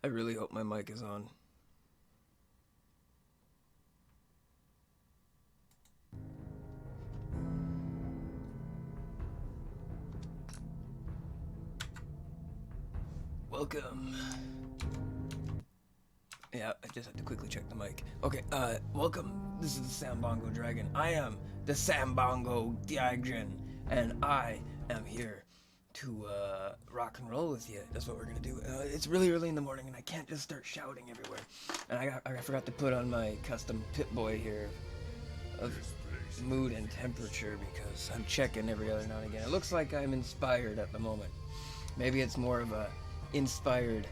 I really hope my mic is on. Welcome. Yeah, I just had to quickly check the mic. Okay, welcome. This is the Sambongo Dragon. I am the Sambongo Dragon, and I am here to rock and roll with you. That's what we're gonna do. It's really early in the morning, and I can't just start shouting everywhere. And I forgot to put on my custom Pip-Boy here of mood and temperature because I'm checking every other now and again. It looks like I'm inspired at the moment. Maybe it's more of a inspired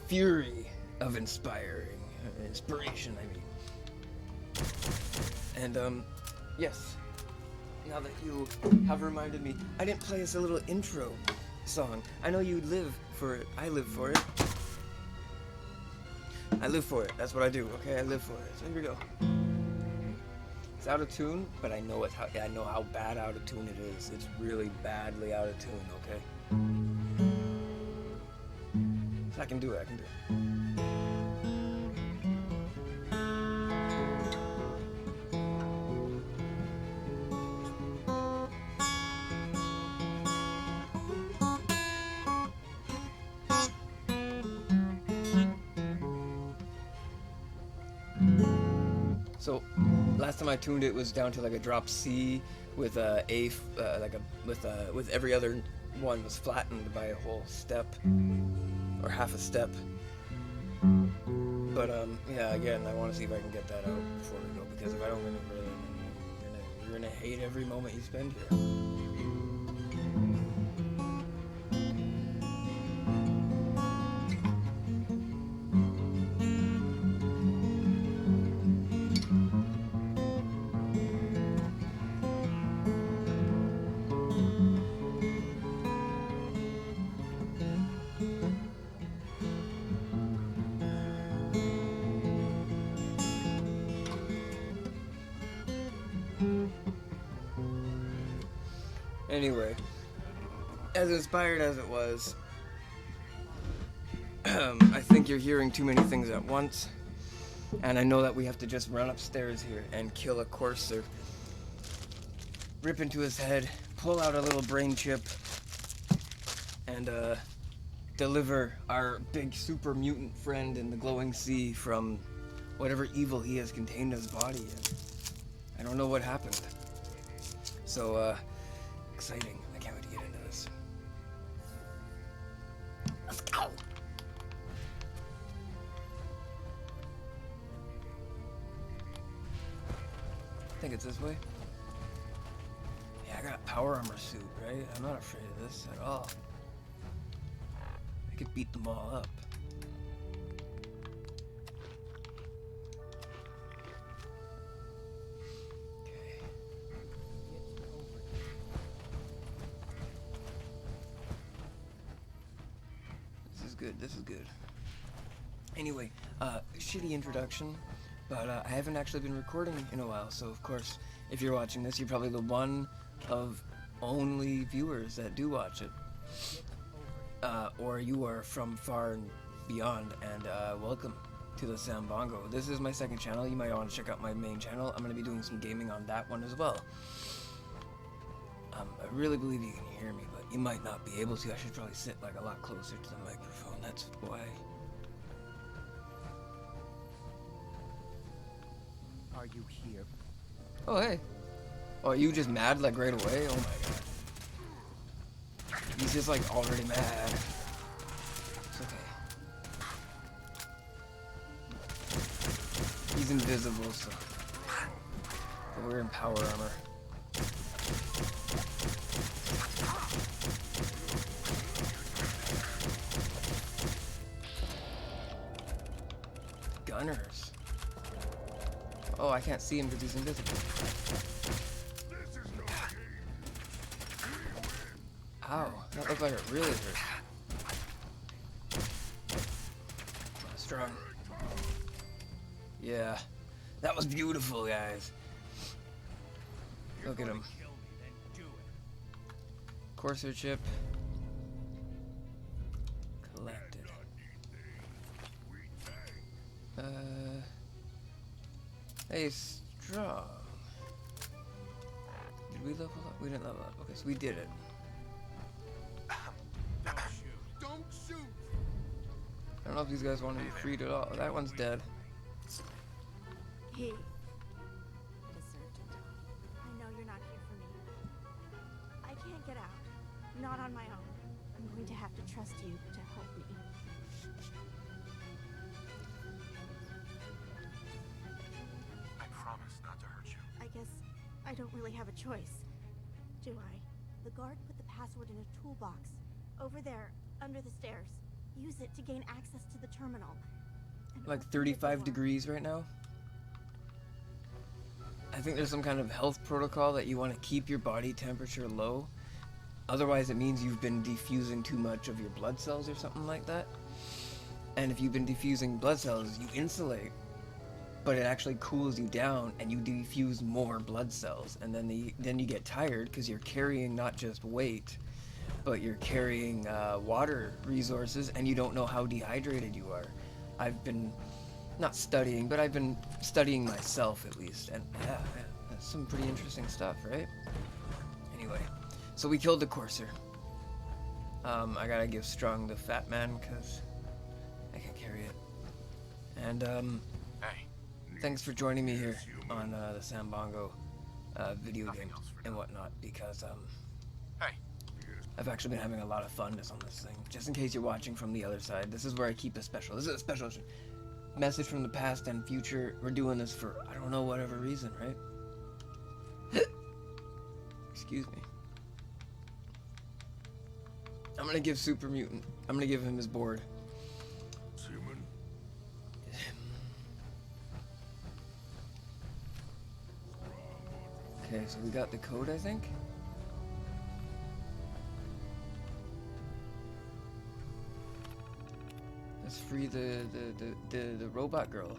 fury of inspiration, I mean. And yes, now that you have reminded me, I didn't play us a little intro song. I know you live for it. I live for it. I live for it. That's what I do. Okay, I live for it. So here we go. It's out of tune, but I know I know how bad out of tune it is. It's really badly out of tune. Okay. So I can do it. I can do it. So last time I tuned it was down to like a drop C with with every other one was flattened by a whole step or half a step. But yeah, again, I want to see if I can get that out before we go, because if I don't, you're gonna hate every moment you spend here. Anyway, as inspired as it was, I think you're hearing too many things at once, and I know that we have to just run upstairs here and kill a courser, rip into his head, pull out a little brain chip, and deliver our big super mutant friend in the glowing sea from whatever evil he has contained in his body. I don't know what happened. So, exciting. I can't wait to get into this. Let's go! I think it's this way. Yeah, I got a power armor suit, right? I'm not afraid of this at all. I could beat them all up. This is good. Anyway, shitty introduction, but I haven't actually been recording in a while, so of course, if you're watching this, you're probably the one of only viewers that do watch it. Or you are from far and beyond, and welcome to the Sambongo. This is my second channel. You might want to check out my main channel. I'm going to be doing some gaming on that one as well. I really believe you can hear me, but you might not be able to. I should probably sit like a lot closer to the microphone. That's why. Are you here? Oh, hey. Oh, are you just mad like right away? Oh my god. He's just like already mad. It's okay. He's invisible, so. But we're in power armor. Gunners. Oh, I can't see him because he's invisible. Ow, that looked like it really hurt. Strong. Yeah, that was beautiful, guys. Look at him. Corsair chip. Collected. We didn't level up. Okay, so we did it. Don't shoot. Don't shoot! I don't know if these guys want to be freed at all. That one's dead. He deserved to die. I know you're not here for me. I can't get out. Not on my own. I'm going to have to trust you to help me. I promise not to hurt you. I guess I don't really have a choice. Do I? The guard put the password in a toolbox. Over there, under the stairs. Use it to gain access to the terminal. And Like open the 35 door. degrees right now. I think there's some kind of health protocol that you want to keep your body temperature low. Otherwise, it means you've been diffusing too much of your blood cells or something like that. And if you've been diffusing blood cells, you insulate, but it actually cools you down and you diffuse more blood cells. And then you get tired because you're carrying not just weight, but you're carrying water resources, and you don't know how dehydrated you are. I've been not studying, but I've been studying myself at least, and yeah, that's some pretty interesting stuff, right? Anyway, so we killed the courser. I gotta give Strong the fat man because I can't carry it. And Hey. thanks for joining me here on the Sambongo video game and whatnot, because Hey. I've actually been having a lot of fun on this thing. Just in case you're watching from the other side, this is where I keep a special. This is a special message from the past and future. We're doing this for, I don't know, whatever reason, right? Excuse me. I'm gonna give Super Mutant. I'm gonna give him his board. Human. Okay, so we got the code, I think. Let's free the robot girl.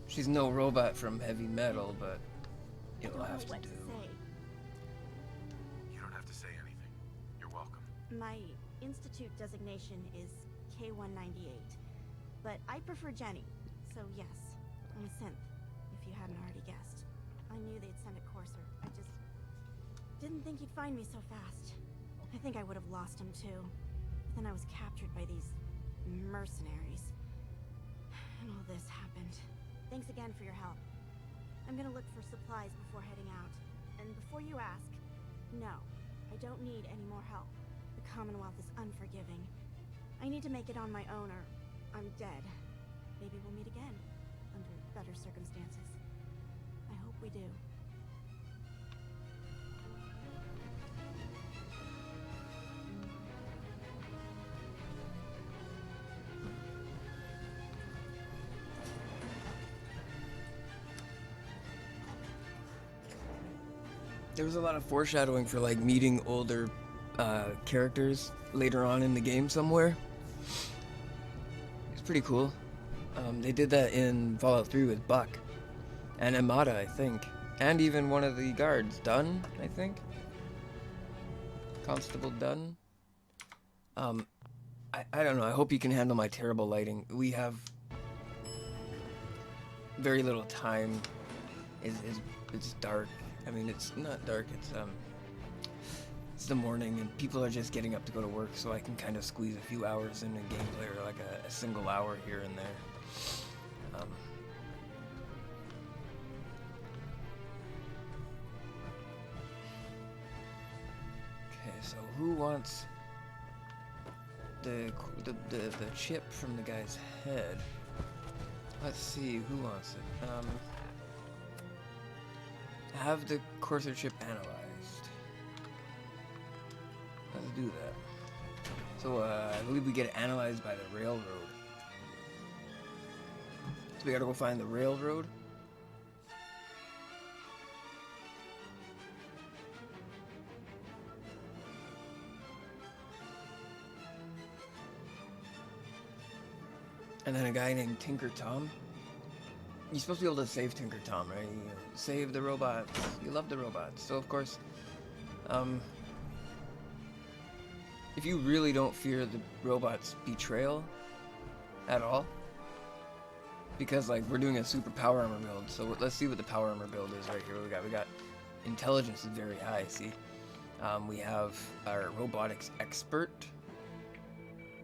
She's no robot from heavy metal, but I it'll don't know have to what do. to say. You don't have to say anything. You're welcome. My institute designation is K-198, but I prefer Jenny, so yes, I'm synth, if you hadn't already guessed. I knew they'd send a courser. I just didn't think he'd find me so fast. I think I would have lost him too. But then I was captured by these mercenaries. And all this happened. Thanks again for your help. I'm gonna look for supplies before heading out. And before you ask, no, I don't need any more help. The Commonwealth is unforgiving. I need to make it on my own or I'm dead. Maybe we'll meet again, under better circumstances. I hope we do. There was a lot of foreshadowing for like meeting older characters later on in the game somewhere. It's pretty cool. They did that in Fallout 3 with Buck and Amada, I think, and even one of the guards, Dunn, I think. Constable Dunn. I don't know. I hope you can handle my terrible lighting. We have very little time. It's dark. I mean, it's not dark. It's the morning, and people are just getting up to go to work, so I can kind of squeeze a few hours into gameplay, or like a single hour here and there. Okay, so who wants the chip from the guy's head? Let's see, who wants it? Have the courser chip analyzed. Let's do that. So, I believe we get it analyzed by the railroad. So we gotta go find the railroad. And then a guy named Tinker Tom. You're supposed to be able to save Tinker Tom, right? You save the robots. You love the robots. So, of course, if you really don't fear the robots' betrayal at all, because like we're doing a super power armor build. So let's see what the power armor build is right here. We got intelligence is very high. See, we have our robotics expert.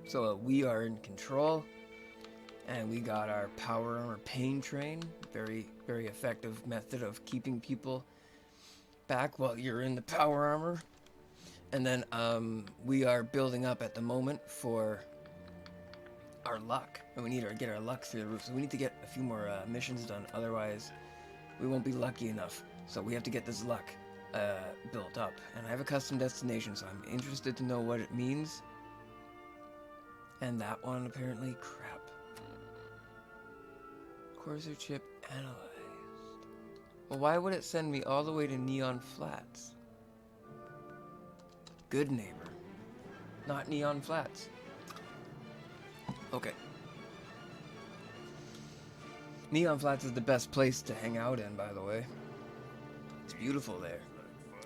So we are in control, and we got our power armor pain train. Very effective method of keeping people back while you're in the power armor. And then we are building up at the moment for our luck, and we need to get our luck through the roof. So we need to get a few more missions done, otherwise we won't be lucky enough. So we have to get this luck built up. And I have a custom destination, so I'm interested to know what it means. And that one apparently, crap. Corsair chip analyzed. Well, why would it send me all the way to Neon Flats? Good neighbor. Not Neon Flats. Okay. Neon Flats is the best place to hang out in, by the way. It's beautiful there.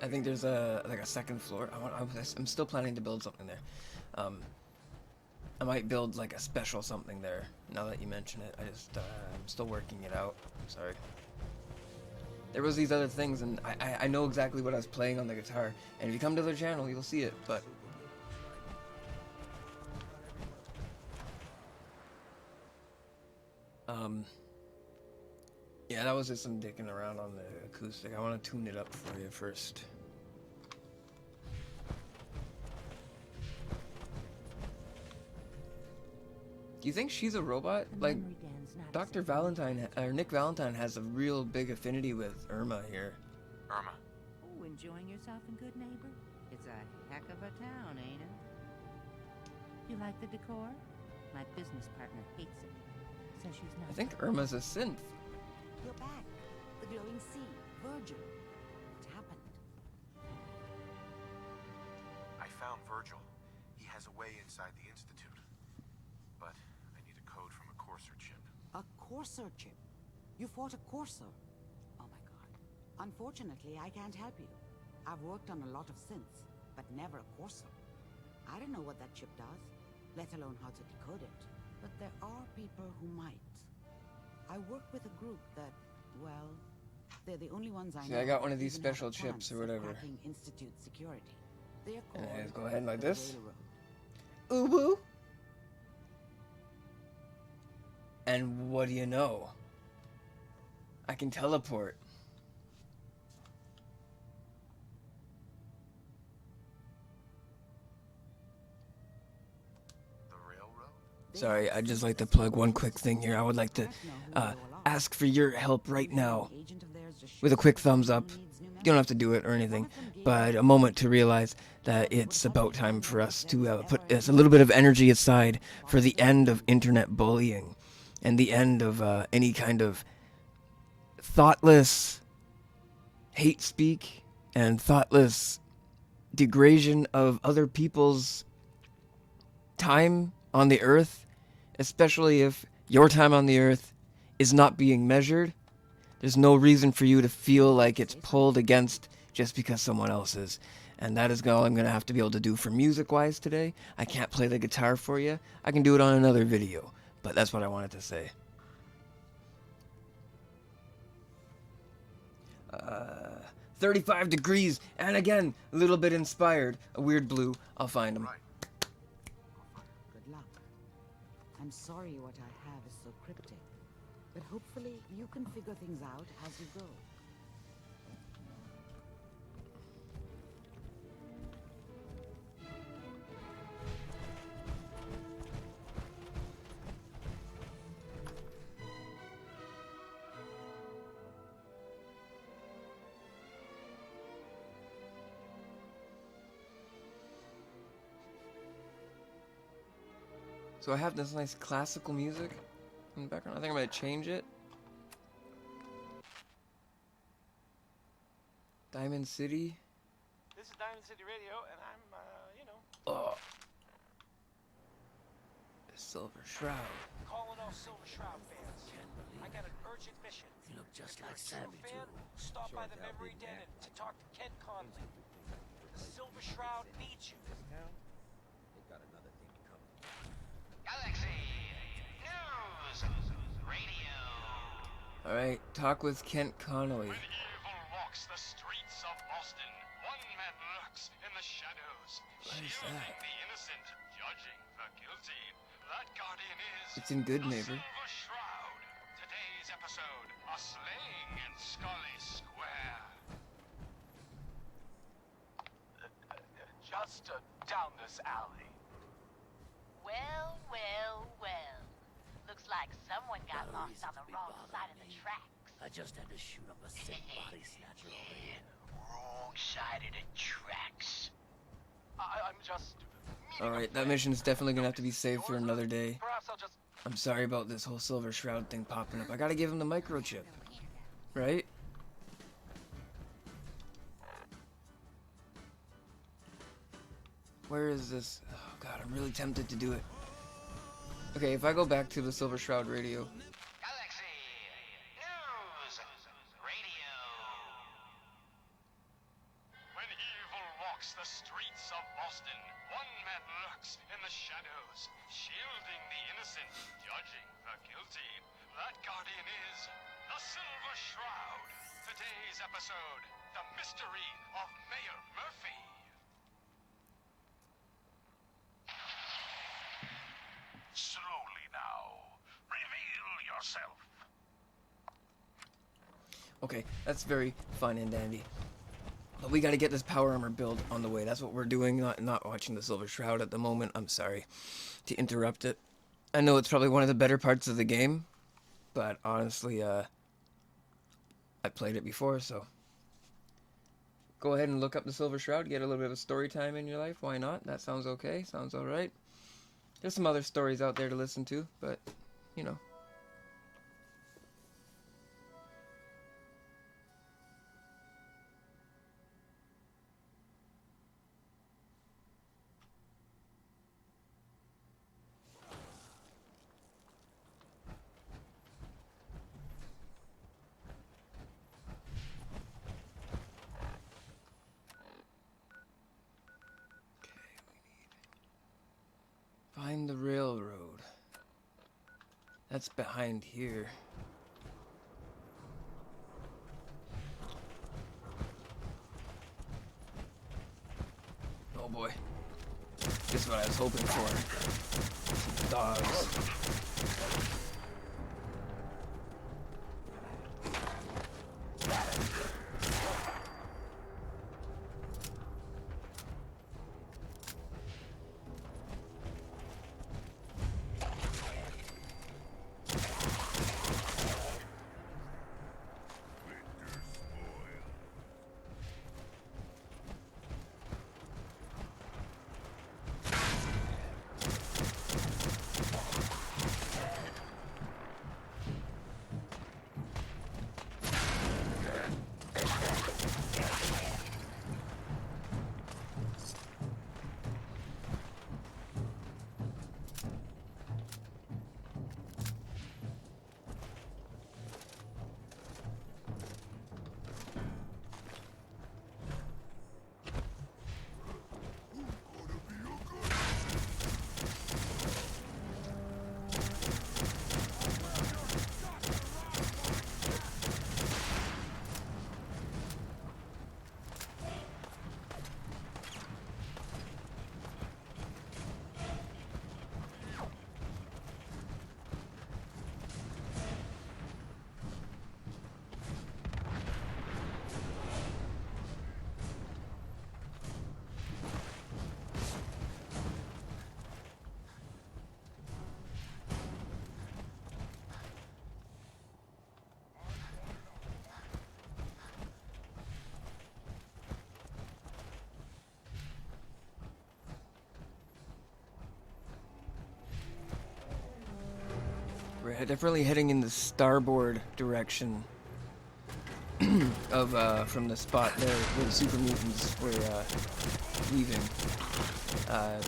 I think there's like a second floor. I'm still planning to build something there. I might build like a special something there. Now that you mention it, I'm still working it out. Sorry. There was these other things, and I know exactly what I was playing on the guitar. And if you come to their channel, you'll see it. But yeah, that was just some dicking around on the acoustic. I want to tune it up for you first. Do you think she's a robot? Like, Dr. Valentine, or Nick Valentine has a real big affinity with Irma here. Irma. Oh, enjoying yourself in Good Neighbor? It's a heck of a town, ain't it? You like the decor? My business partner hates it. Says she's not. I think Irma's a synth. You're back. The glowing sea. Virgil. What happened? I found Virgil. He has a way inside the Institute. But I need a code from a Corsair chip. A Corsair chip? You fought a Corsair? Oh my god. Unfortunately, I can't help you. I've worked on a lot of synths, but never a Corsair. I don't know what that chip does, let alone how to decode it. But there are people who might. I work with a group that, well, they're the only ones I know. See, I got one of these even have a special chips chance or of whatever. cracking Institute security. They're And called I just go ahead like the this. Railroad. Ubu. And what do you know? I can teleport. The railroad? Sorry, I'd just like to plug one quick thing here. I would like to ask for your help right now with a quick thumbs up. You don't have to do it or anything, but a moment to realize that it's about time for us to put a little bit of energy aside for the end of internet bullying and the end of any kind of thoughtless hate speak and thoughtless degradation of other people's time on the earth, especially if your time on the earth is not being measured. There's no reason for you to feel like it's pulled against just because someone else is. And that is all I'm going to have to be able to do for music-wise today. I can't play the guitar for you. I can do it on another video. But that's what I wanted to say. 35 degrees. And again, a little bit inspired. A weird blue. I'll find them. Right. Good luck. I'm sorry what I have is so cryptic, but hopefully you can figure things out as you go. So I have this nice classical music in the background. I think I'm going to change it. Diamond City. This is Diamond City Radio, and I'm, Oh. The Silver Shroud. calling all Silver Shroud fans. I got an urgent mission. You look just like If you're a Sammy, fan, too. stop by the Memory Den to talk to Ken Conley. The Silver Shroud needs you. Galaxy News Radio. Alright, talk with Kent Connolly. When evil walks the streets of Boston, one man lurks in the shadows, What is shielding that? the innocent, judging the guilty. That guardian is It's in Good the Neighbor. Silver Shroud. Today's episode, a slaying in Scully Square. Just down this alley. Well, well, well. Looks like someone got lost on the wrong side of the tracks. I just had to shoot up a sick body snatcher over here. Wrong side of the tracks. I'm just... Alright, that mission's definitely gonna have to be saved for another day. Perhaps I'll just... I'm sorry about this whole Silver Shroud thing popping up. I gotta give him the microchip. Right? Where is this? Oh god, I'm really tempted to do it. Okay, if I go back to the Silver Shroud radio. Galaxy News Radio. When evil walks the streets of Boston, one man lurks in the shadows, shielding the innocent, judging the guilty. That guardian is the Silver Shroud. Today's episode, the mystery of Mayor Murphy. Slowly now, reveal yourself. Okay, that's very fun and dandy. But we gotta get this power armor build on the way. That's what we're doing, not watching the Silver Shroud at the moment. I'm sorry to interrupt it. I know it's probably one of the better parts of the game, but honestly, I played it before, so go ahead and look up the Silver Shroud, get a little bit of story time in your life. Why not? That sounds okay. Sounds alright. There's some other stories out there to listen to, but, you know. Find the railroad. That's behind here. Oh boy. This is what I was hoping for. Some dogs. We're definitely heading in the starboard direction of from the spot there where the super mutants were leaving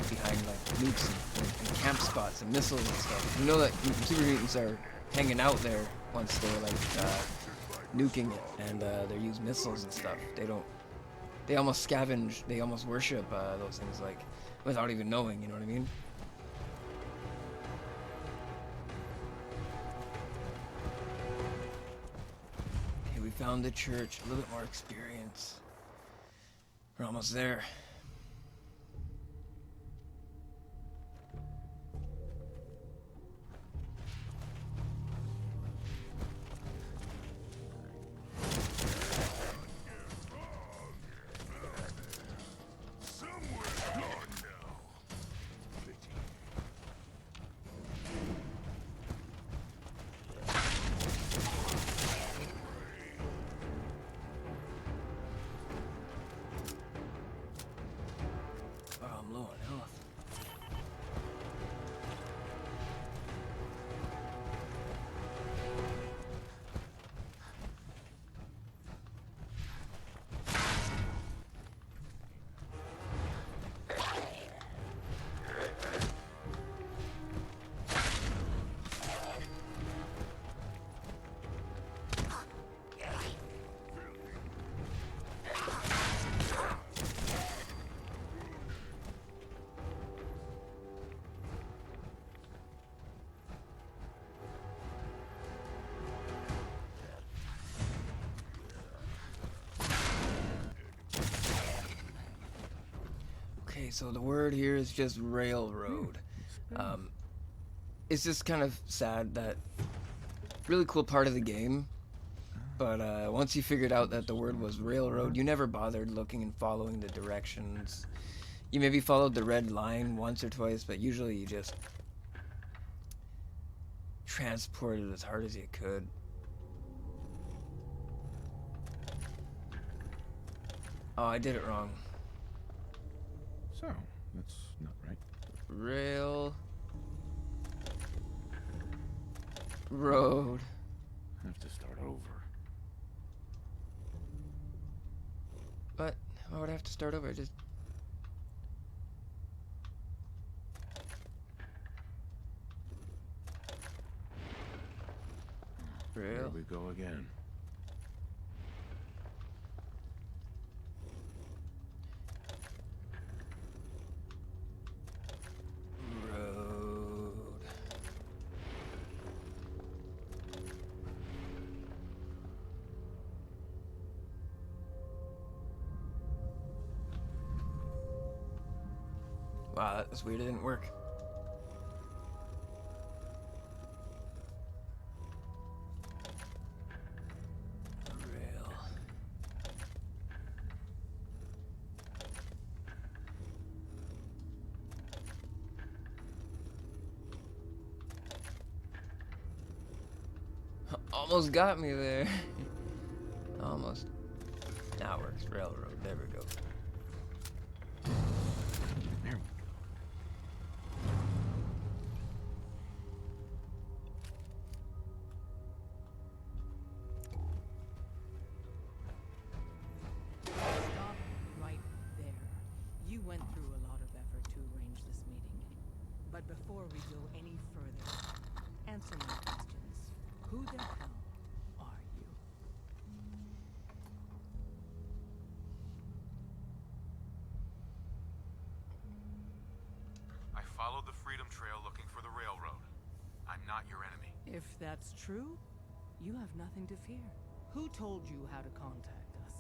behind like nukes and camp spots and missiles and stuff. You know that super mutants are hanging out there once they're like nuking it, and they use missiles and stuff. They almost scavenge, they almost worship those things like without even knowing. You know what I mean? found the church, a little bit more experience. We're almost there. Okay, so the word here is just railroad. It's just kind of sad that really cool part of the game, but once you figured out that the word was railroad, you never bothered looking and following the directions. You maybe followed the red line once or twice, but usually you just transported as hard as you could. Oh, I did it wrong. So, that's not right. Rail... road. I have to start over. But why would I have to start over? Just... Here rail. we go again. Road. Wow, that was weird. It didn't work. Rail. Almost got me there. Almost. Now it works. Railroad. There we go. There we go. Stop right there. You went through a lot of effort to arrange this meeting. But before we go any further, answer my questions. Who the hell are you? I followed the Freedom Trail looking for the railroad. I'm not your enemy. If that's true, you have nothing to fear. Who told you how to contact us?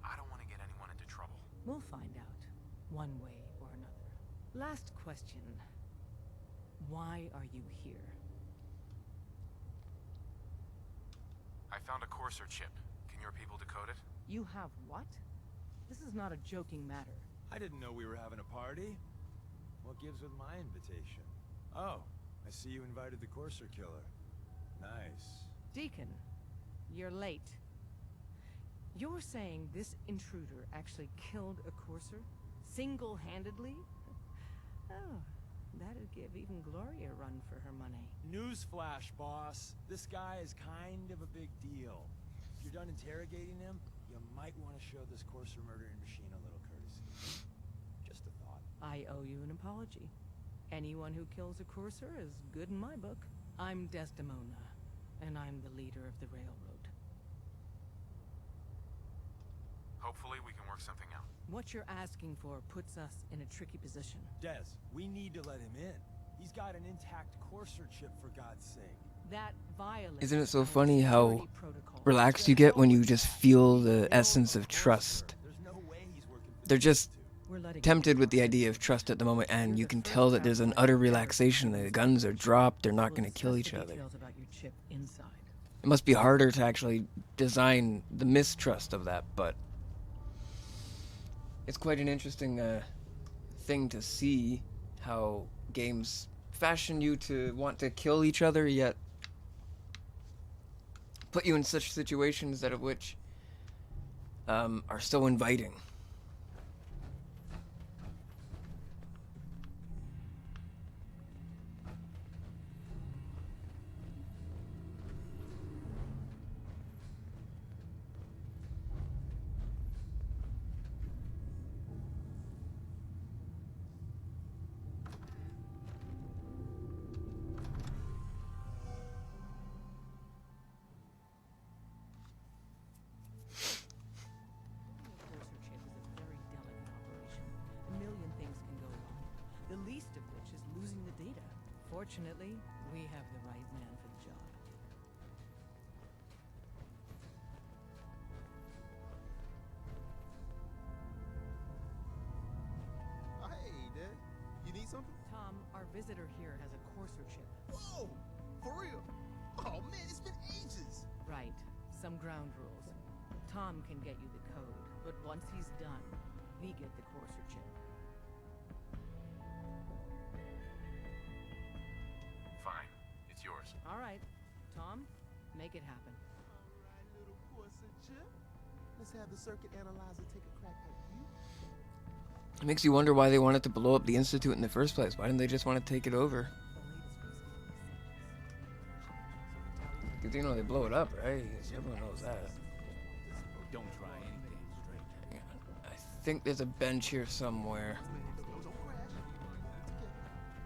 I don't want to get anyone into trouble. We'll find out, one way or another. Last question. Why are you here? I found a Courser chip. Can your people decode it? You have what? This is not a joking matter. I didn't know we were having a party. What gives with my invitation? Oh, I see you invited the Courser killer. Nice. Deacon, you're late. You're saying this intruder actually killed a Courser? Single-handedly? Oh, that'd give even Gloria a run for her money. Newsflash, boss. This guy is kind of a big deal. If you're done interrogating him, you might want to show this Courser murdering machine a little courtesy. Just a thought. I owe you an apology. Anyone who kills a Courser is good in my book. I'm Desdemona, and I'm the leader of the railroad. Hopefully we can work something out. What you're asking for puts us in a tricky position. Des, we need to let him in. He's got an intact Courser chip, for God's sake. That violates Isn't it so our funny how security protocol. relaxed you get when you just feel the essence of trust? There's no way he's working for They're the just Institute. We're letting tempted with the idea of trust at the moment, and you can tell that there's an utter relaxation. The guns are dropped, they're not going to kill each other. Details about your chip inside. It must be harder to actually design the mistrust of that, but it's quite an interesting thing to see how games fashion you to want to kill each other, yet put you in such situations that of which are so inviting. Courser chip is a very delicate operation. A million things can go wrong. The least of which is losing the data. Fortunately, we have the right man for the job. Hey, Dad. You need something? Tom, our visitor here has a Courser chip. Whoa! For real? Oh, man, it's been ages. Right. Some ground rules. Tom can get you the code, but once he's done, we get the Courser chip. Fine. It's yours. All right. Tom, make it happen. All right, little Courser chip. Let's have the circuit analyzer take a crack at you. It makes you wonder why they wanted to blow up the Institute in the first place. Why didn't they just want to take it over? Because, you know, they blow it up, right? Everyone knows that. Don't try anything strange. I think there's a bench here somewhere.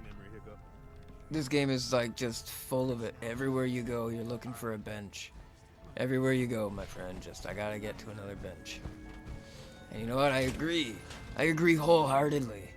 Memory hiccup. This game is like just full of it. Everywhere you go, you're looking for a bench. Everywhere you go, my friend, just I gotta get to another bench. And you know what? I agree. I agree wholeheartedly.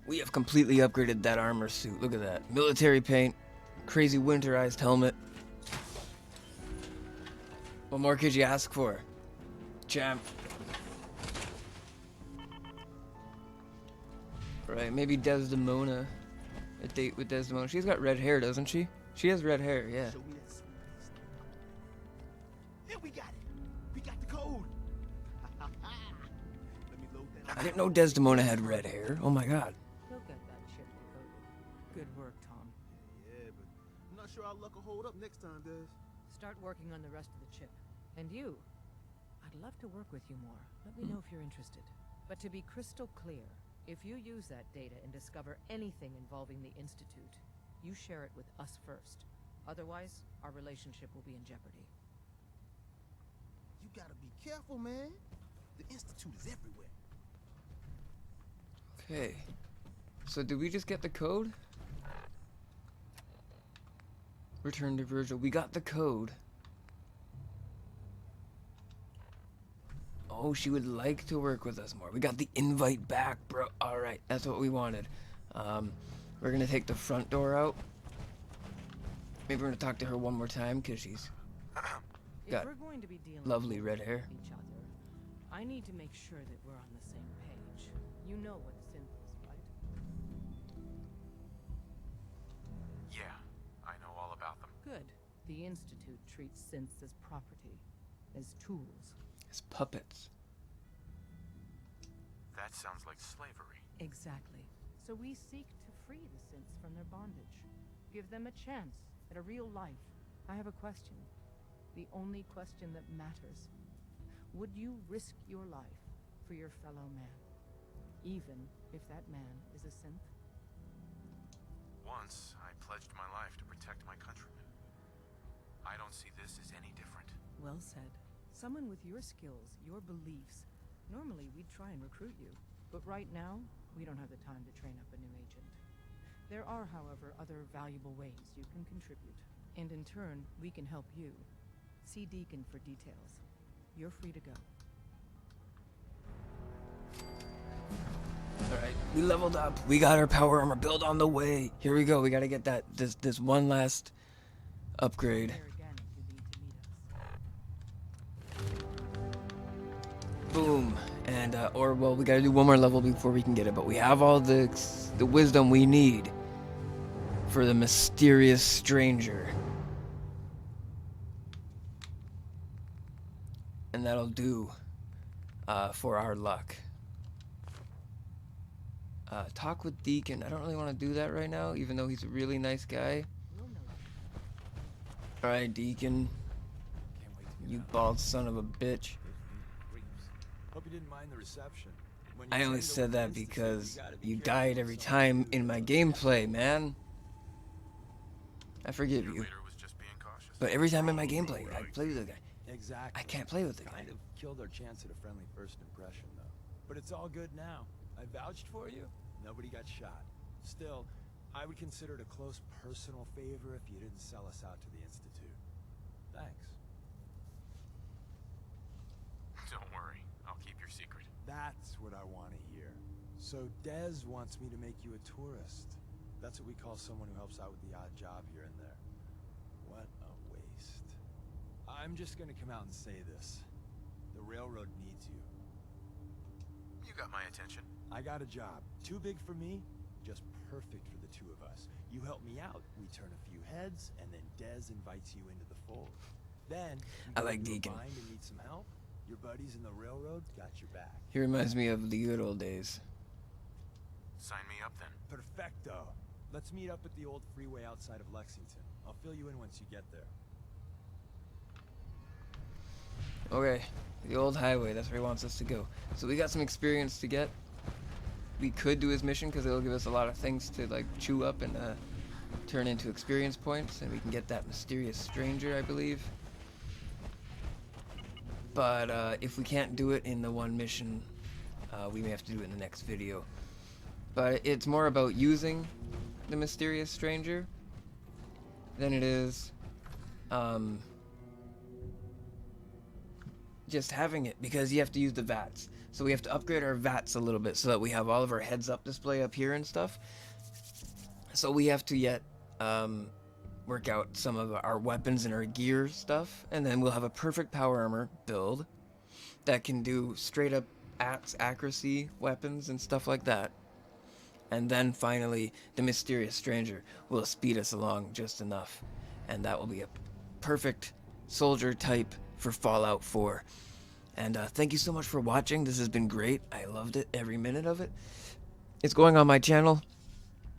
We have completely upgraded that armor suit. Look at that. Military paint, crazy winterized helmet. What more could you ask for, champ? Right, maybe Desdemona. A date with Desdemona. She's got red hair, doesn't she? She has red hair, yeah. Show me that suitcase. Yeah, we got it. We got the code. Let me load that. I didn't know Desdemona had red hair. Oh my god. He'll get that chip decoded. Good work, Tom. Yeah, but I'm not sure our luck will hold up next time, Des. Start working on the rest of the chip. And you, I'd love to work with you more. Let me know if you're interested. But to be crystal clear, if you use that data and discover anything involving the Institute, you share it with us first. Otherwise, our relationship will be in jeopardy. You gotta be careful, man. The Institute is everywhere. Okay. So did we just get the code? Return to Virgil. We got the code. Oh, she would like to work with us more. We got the invite back, bro. All right, that's what we wanted. We're gonna take the front door out. Maybe we're gonna talk to her one more time because she's got If we're going to be dealing lovely red hair. with each other, I need to make sure that we're on the same page. You know what synth is, right? Yeah, I know all about them. Good. The Institute treats synths as property, as tools. As puppets. That sounds like slavery. Exactly. So we seek to free the synths from their bondage. Give them a chance at a real life. I have a question. The only question that matters. Would you risk your life for your fellow man? Even if that man is a synth? Once, I pledged my life to protect my countrymen. I don't see this as any different. Well said. Someone with your skills, your beliefs. Normally, we'd try and recruit you. But right now, we don't have the time to train up a new agent. There are, however, other valuable ways you can contribute. And in turn, we can help you. See Deacon for details. You're free to go. Alright, we leveled up. We got our power armor build on the way. Here we go. We gotta get that this one last upgrade. Boom. And well, we gotta do one more level before we can get it, but we have all the wisdom we need for the mysterious stranger. And that'll do for our luck. Talk with Deacon. I don't really want to do that right now, even though he's a really nice guy. Alright, Deacon. You bald son of a bitch. Hope you didn't mind the reception. When I you only say said the that word because institute, gotta be you careful died with every some time dude in my who- gameplay, man. I forgive you. Leader was just being cautious. But every time in my gameplay, I play with the guy. Exactly. I can't play with the guy. Kind of killed our chance at a friendly first impression, though. But it's all good now. I vouched for you. Nobody got shot. Still, I would consider it a close personal favor if you didn't sell us out to the Institute. Thanks. Don't worry, I'll keep your secret. That's what I want to hear. So Dez wants me to make you a tourist. That's what we call someone who helps out with the odd job here and there. What a waste. I'm just gonna come out and say this. The railroad needs you. You got my attention. I got a job. Too big for me, just perfect for the two of us. You help me out, we turn a few heads, and then Dez invites you into the fold. Then, I you like go to a Deacon. bind and need some help. Your buddies in the railroad got your back. He reminds me of the good old days. Sign me up then. Perfecto. Let's meet up at the old freeway outside of Lexington. I'll fill you in once you get there. Okay, the old highway, that's where he wants us to go. So we got some experience to get. We could do his mission because it'll give us a lot of things to like chew up and turn into experience points, and we can get that mysterious stranger, I believe. But if we can't do it in the one mission, we may have to do it in the next video. But it's more about using the mysterious stranger than it is just having it, because you have to use the VATS. So we have to upgrade our VATS a little bit so that we have all of our heads up display up here and stuff. So we have to yet work out some of our weapons and our gear stuff, and then we'll have a perfect power armor build that can do straight up accuracy weapons and stuff like that. And then finally, the mysterious stranger will speed us along just enough, and that will be a perfect soldier type for Fallout 4. And thank you so much for watching. This has been great. I loved it, every minute of it. It's going on my channel.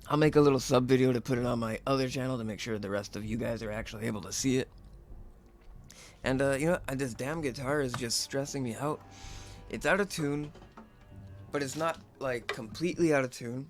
I'll make a little sub video to put it on my other channel to make sure the rest of you guys are actually able to see it. And you know, this damn guitar is just stressing me out. It's out of tune, but it's not like completely out of tune.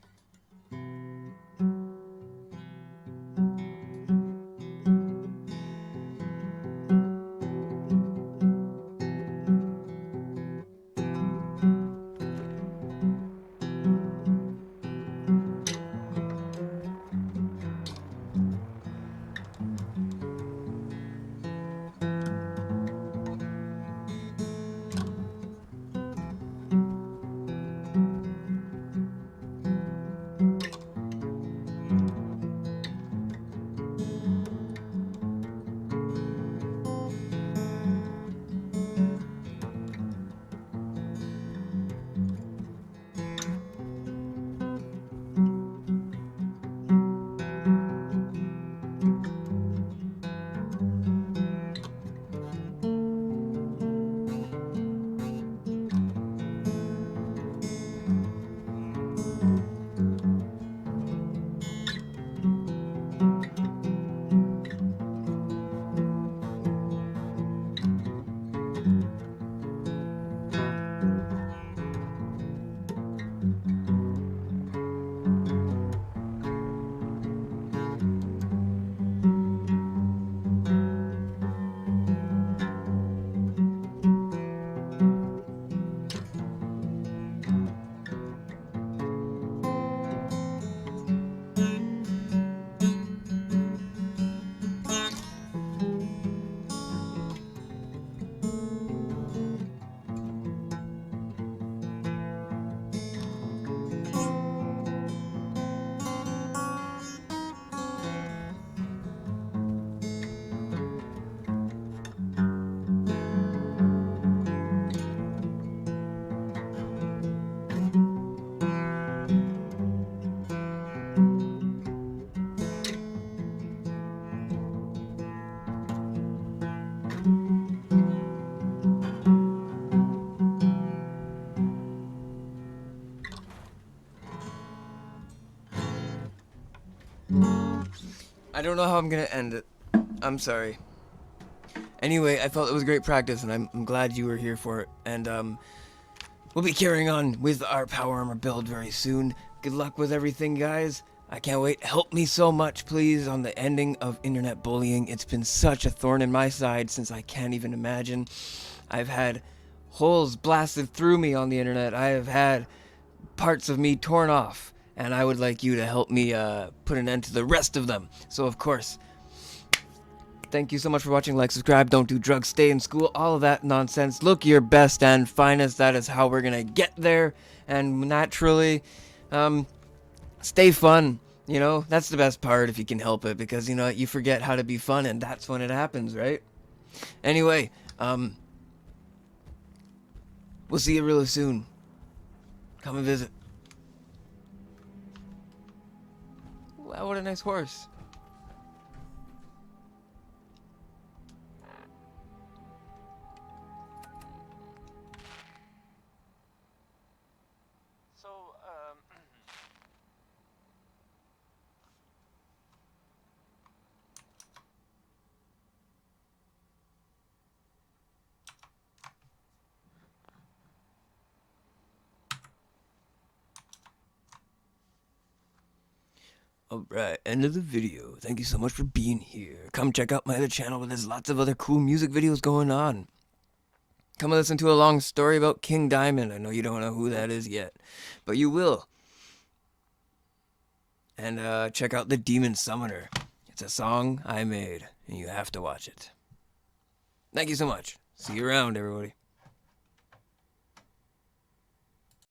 I don't know how I'm gonna end it. I'm sorry. Anyway, I felt it was great practice, and I'm glad you were here for it. And we'll be carrying on with our power armor build very soon. Good luck with everything, guys. I can't wait. Help me so much, please, on the ending of internet bullying. It's been such a thorn in my side since I can't even imagine. I've had holes blasted through me on the internet. I have had parts of me torn off, and I would like you to help me put an end to the rest of them. So, of course, thank you so much for watching. Like, subscribe, don't do drugs, stay in school, all of that nonsense. Look your best and finest. That is how we're going to get there. And naturally, stay fun. You know, that's the best part if you can help it, because, you know, you forget how to be fun, and that's when it happens, right? Anyway, we'll see you really soon. Come and visit. Wow, what a nice horse. So, Alright, end of the video. Thank you so much for being here. Come check out my other channel where there's lots of other cool music videos going on. Come and listen to a long story about King Diamond. I know you don't know who that is yet, but you will. And check out The Demon Summoner. It's a song I made, and you have to watch it. Thank you so much. See you around, everybody.